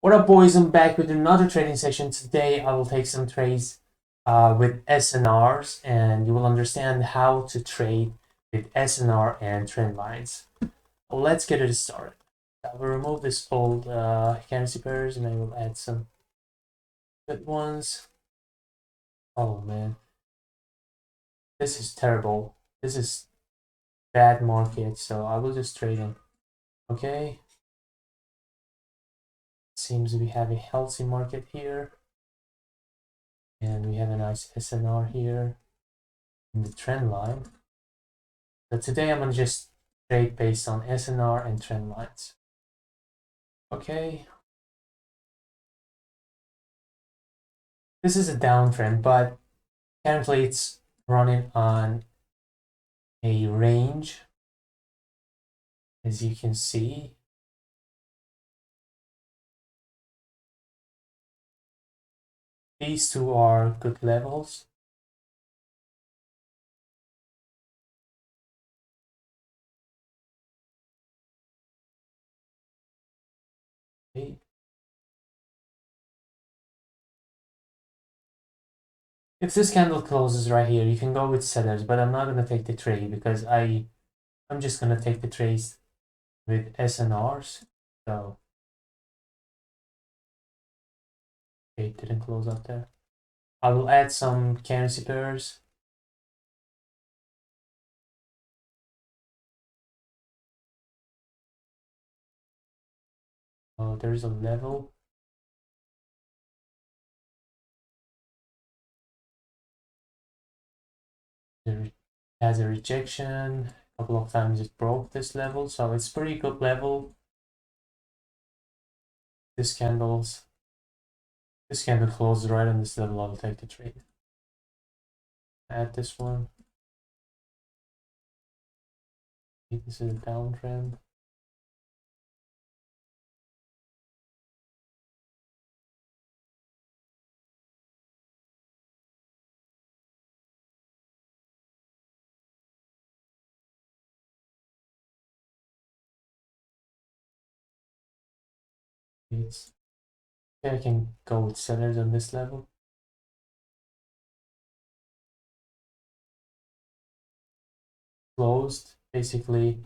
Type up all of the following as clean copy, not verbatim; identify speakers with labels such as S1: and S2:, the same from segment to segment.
S1: What up, boys? I'm back with another trading session. Today I will take some trades with SnR's, and you will understand how to trade with SNR and trend lines. Let's get it started. I will remove this old currency pairs and I will add some good ones. Oh man, this is terrible. This is bad market, so I will just trade them. Okay. Seems we have a healthy market here. And we have a nice SNR here in the trend line. So today I'm going to just trade based on SNR and trend lines. Okay. This is a downtrend, but currently it's running on a range, as you can see. These two are good levels. Okay. If this candle closes right here, you can go with sellers, but I'm not going to take the trade because I'm just going to take the trades with SNRs. So, okay, it didn't close up there. I will add some currency pairs. Oh, there's a level. There has a rejection. A couple of times it broke this level, so it's pretty good level. This candle closes right on this level. I'll take the trade. Add this one. This is a downtrend. I can go with sellers on this level. Closed, basically.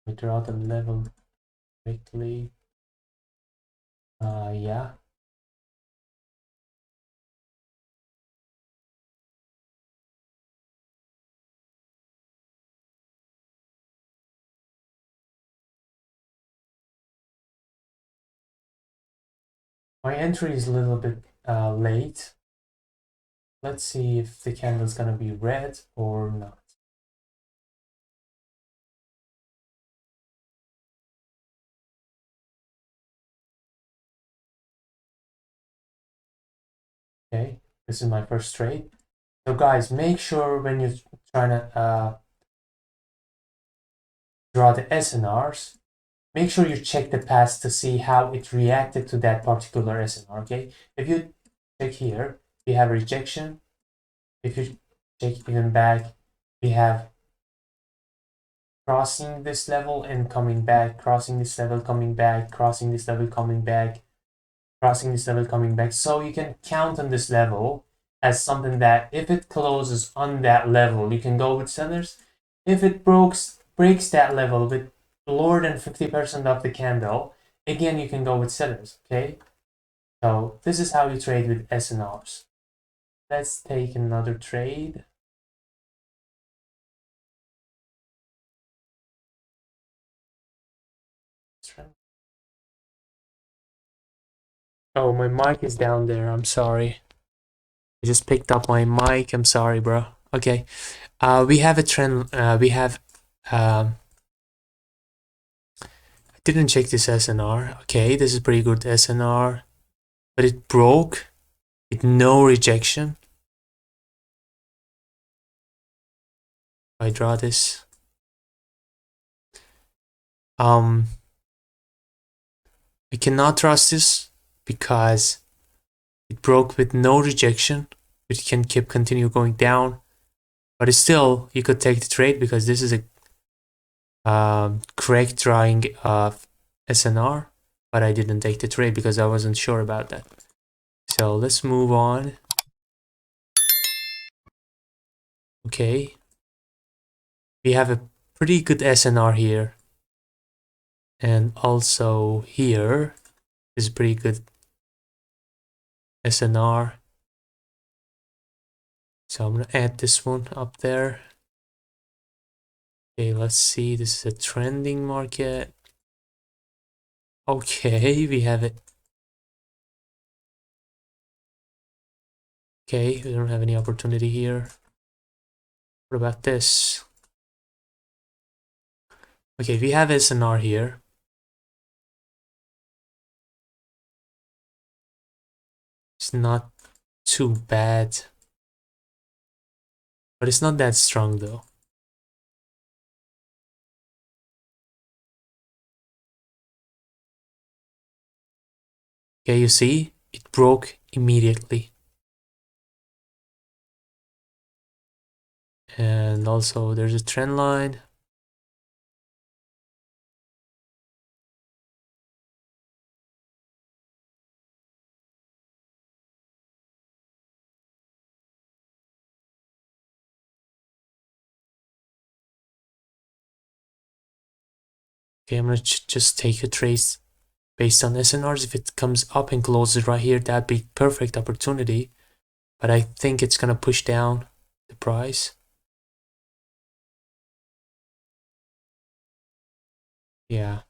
S1: We draw the level quickly. Yeah. My entry is a little bit late. Let's see if the candle is gonna be red or not. Okay, this is my first trade. So guys, make sure when you're trying to draw the SNRs, make sure you check the past to see how it reacted to that particular SNR, okay? If you check here, we have rejection. If you check even back, we have crossing this level and coming back, crossing this level, coming back, crossing this level, coming back, crossing this level, coming back. So you can count on this level as something that if it closes on that level, you can go with sellers. If it breaks that level with lower than 50% of the candle, again, you can go with sellers, okay? So this is how you trade with SNRs. Let's take another trade. Oh, my mic is down there. I'm sorry. I just picked up my mic. I'm sorry, bro. Okay. We have a trend. I didn't check this SNR. Okay, this is pretty good SNR, but it broke with no rejection. I draw this. I cannot trust this because it broke with no rejection. It can continue going down, but still you could take the trade because this is a correct drawing of SNR, but I didn't take the trade because I wasn't sure about that. So let's move on. Okay, we have a pretty good SNR here, and also here is pretty good SNR. So I'm gonna add this one up there. Okay, let's see. This is a trending market. Okay, we have it. Okay, we don't have any opportunity here. What about this? Okay, we have SNR here. It's not too bad, but it's not that strong though. Okay, you see, it broke immediately. And also there's a trend line. Okay, I'm gonna just take a trace based on SNRs. If it comes up and closes right here, that'd be perfect opportunity. But I think it's gonna push down the price. Yeah.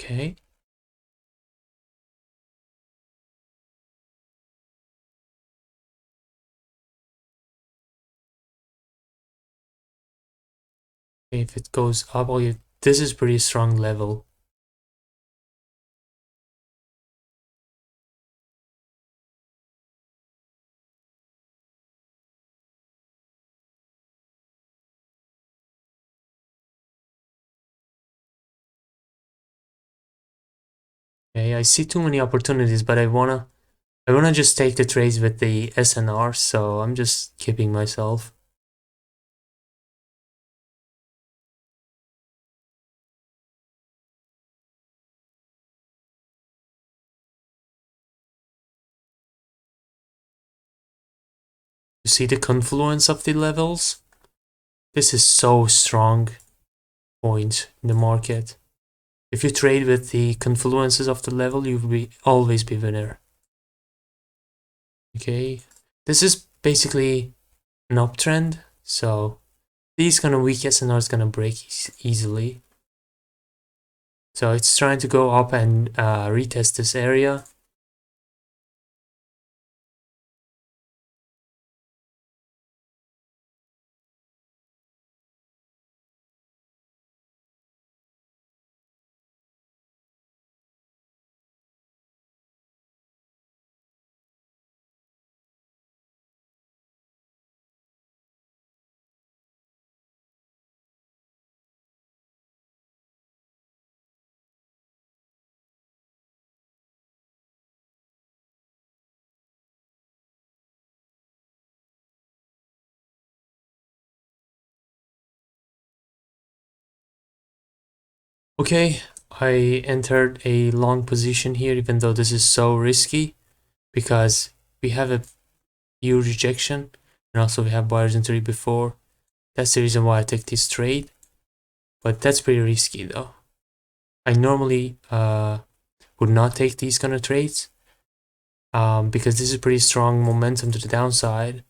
S1: Okay. If it goes up, oh yeah, this is pretty strong level. Okay, I see too many opportunities, but I wanna just take the trades with the SNR, so I'm just keeping myself. You see the confluence of the levels? This is so strong point in the market. If you trade with the confluences of the level, you will always be winner. Okay, this is basically an uptrend, so these kind of weak SNR is gonna break easily. So it's trying to go up and retest this area. Okay, I entered a long position here, even though this is so risky, because we have a huge rejection, and also we have buyer's entry before. That's the reason why I take this trade, but that's pretty risky though. I normally would not take these kind of trades because this is pretty strong momentum to the downside,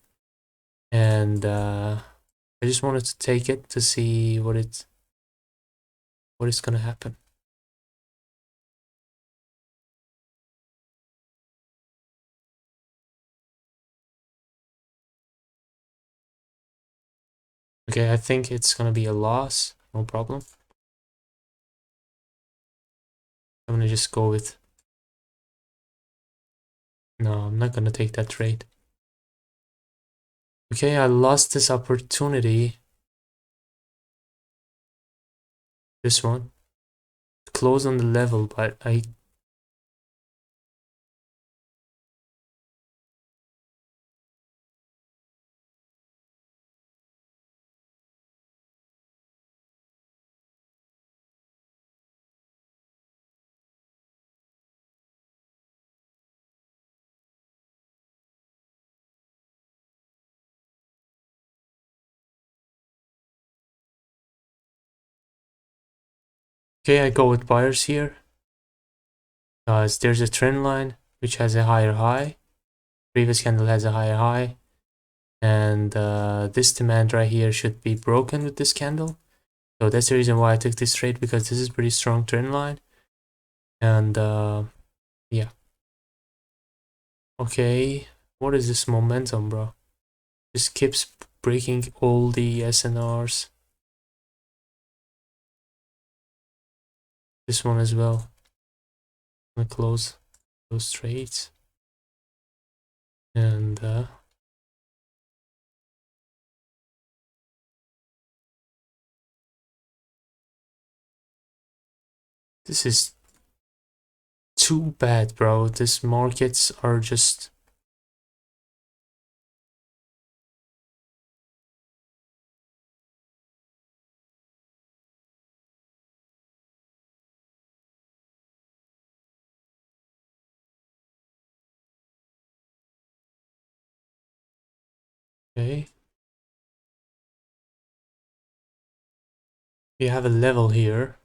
S1: and I just wanted to take it to see what is gonna happen. Okay, I think it's gonna be a loss, no problem. I'm gonna just go with, no, I'm not gonna take that trade. Okay, I lost this opportunity. This one. Close on the level, but I Okay, I go with buyers here because there's a trend line which has a higher high. Previous candle has a higher high, and this demand right here should be broken with this candle. So that's the reason why I took this trade, because this is pretty strong trend line. And yeah. Okay, what is this momentum, bro? Just keeps breaking all the SNRs. This one as well. I'm gonna close those trades. And this is too bad, bro. These markets are just... Okay. We have a level here.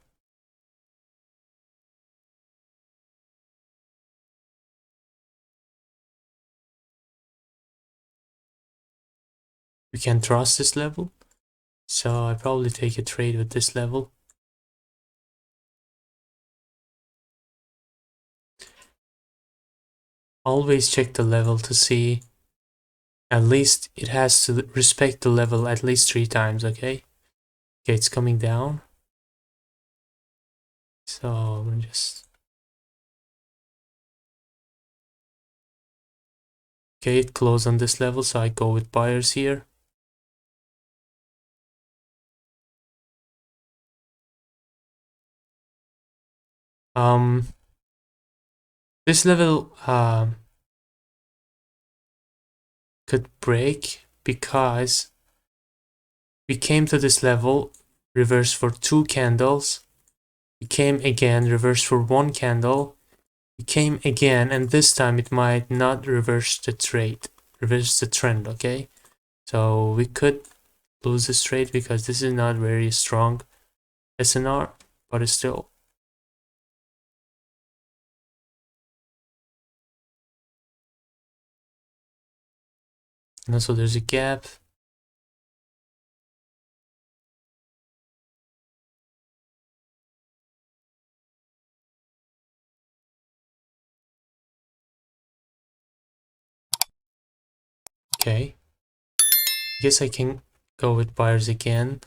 S1: We can trust this level. So I probably take a trade with this level. Always check the level to see. At least it has to respect the level at least 3 times, okay? Okay, it's coming down. So I'm gonna just... Okay, it closed on this level, so I go with buyers here. This level could break because we came to this level, reverse for 2 candles. We came again, reverse for 1 candle. We came again, and this time it might not reverse the trade, reverse the trend, okay? So we could lose this trade because this is not very strong SNR, but it's still... And also there's a gap. Okay. I guess I can go with buyers again.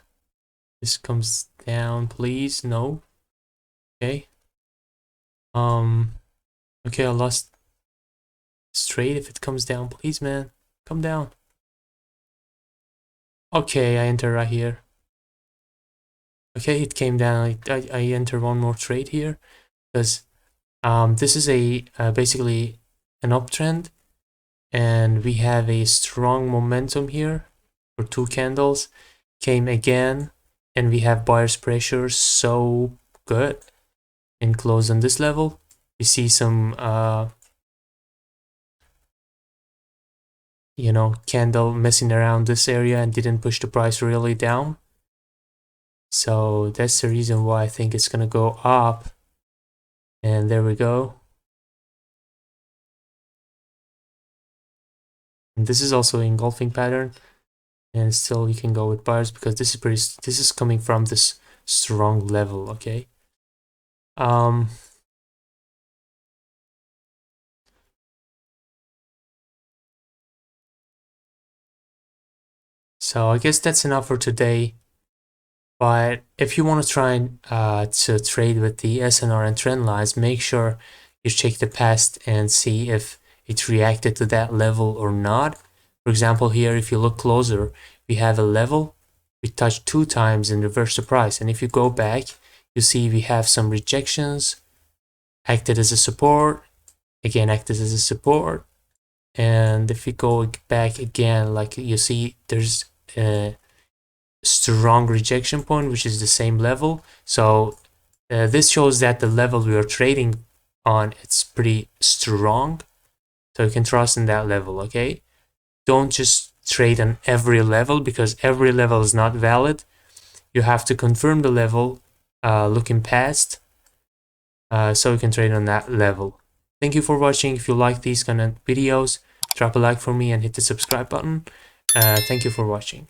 S1: This comes down, please. No. Okay. Okay, I lost straight. If it comes down, please, man. Come down. Okay, I enter right here. Okay, it came down. I enter one more trade here because this is a basically an uptrend, and we have a strong momentum here for 2 candles. Came again, and we have buyer's pressure, so good. And close on this level. We see some you know, candle messing around this area and didn't push the price really down. So that's the reason why I think it's gonna go up. And there we go. And this is also an engulfing pattern, and still you can go with buyers because this is coming from this strong level, okay? So I guess that's enough for today. But if you want to try and to trade with the SNR and trend lines, make sure you check the past and see if it reacted to that level or not. For example, here, if you look closer, we have a level. We touched 2 times and reversed the price. And if you go back, you see we have some rejections, acted as a support, again acted as a support. And if we go back again, like you see, there's a strong rejection point, which is the same level. So this shows that the level we are trading on, it's pretty strong. So you can trust in that level, okay? Don't just trade on every level because every level is not valid. You have to confirm the level looking past, so you can trade on that level. Thank you for watching. If you like these kind of videos, drop a like for me and hit the subscribe button. Thank you for watching.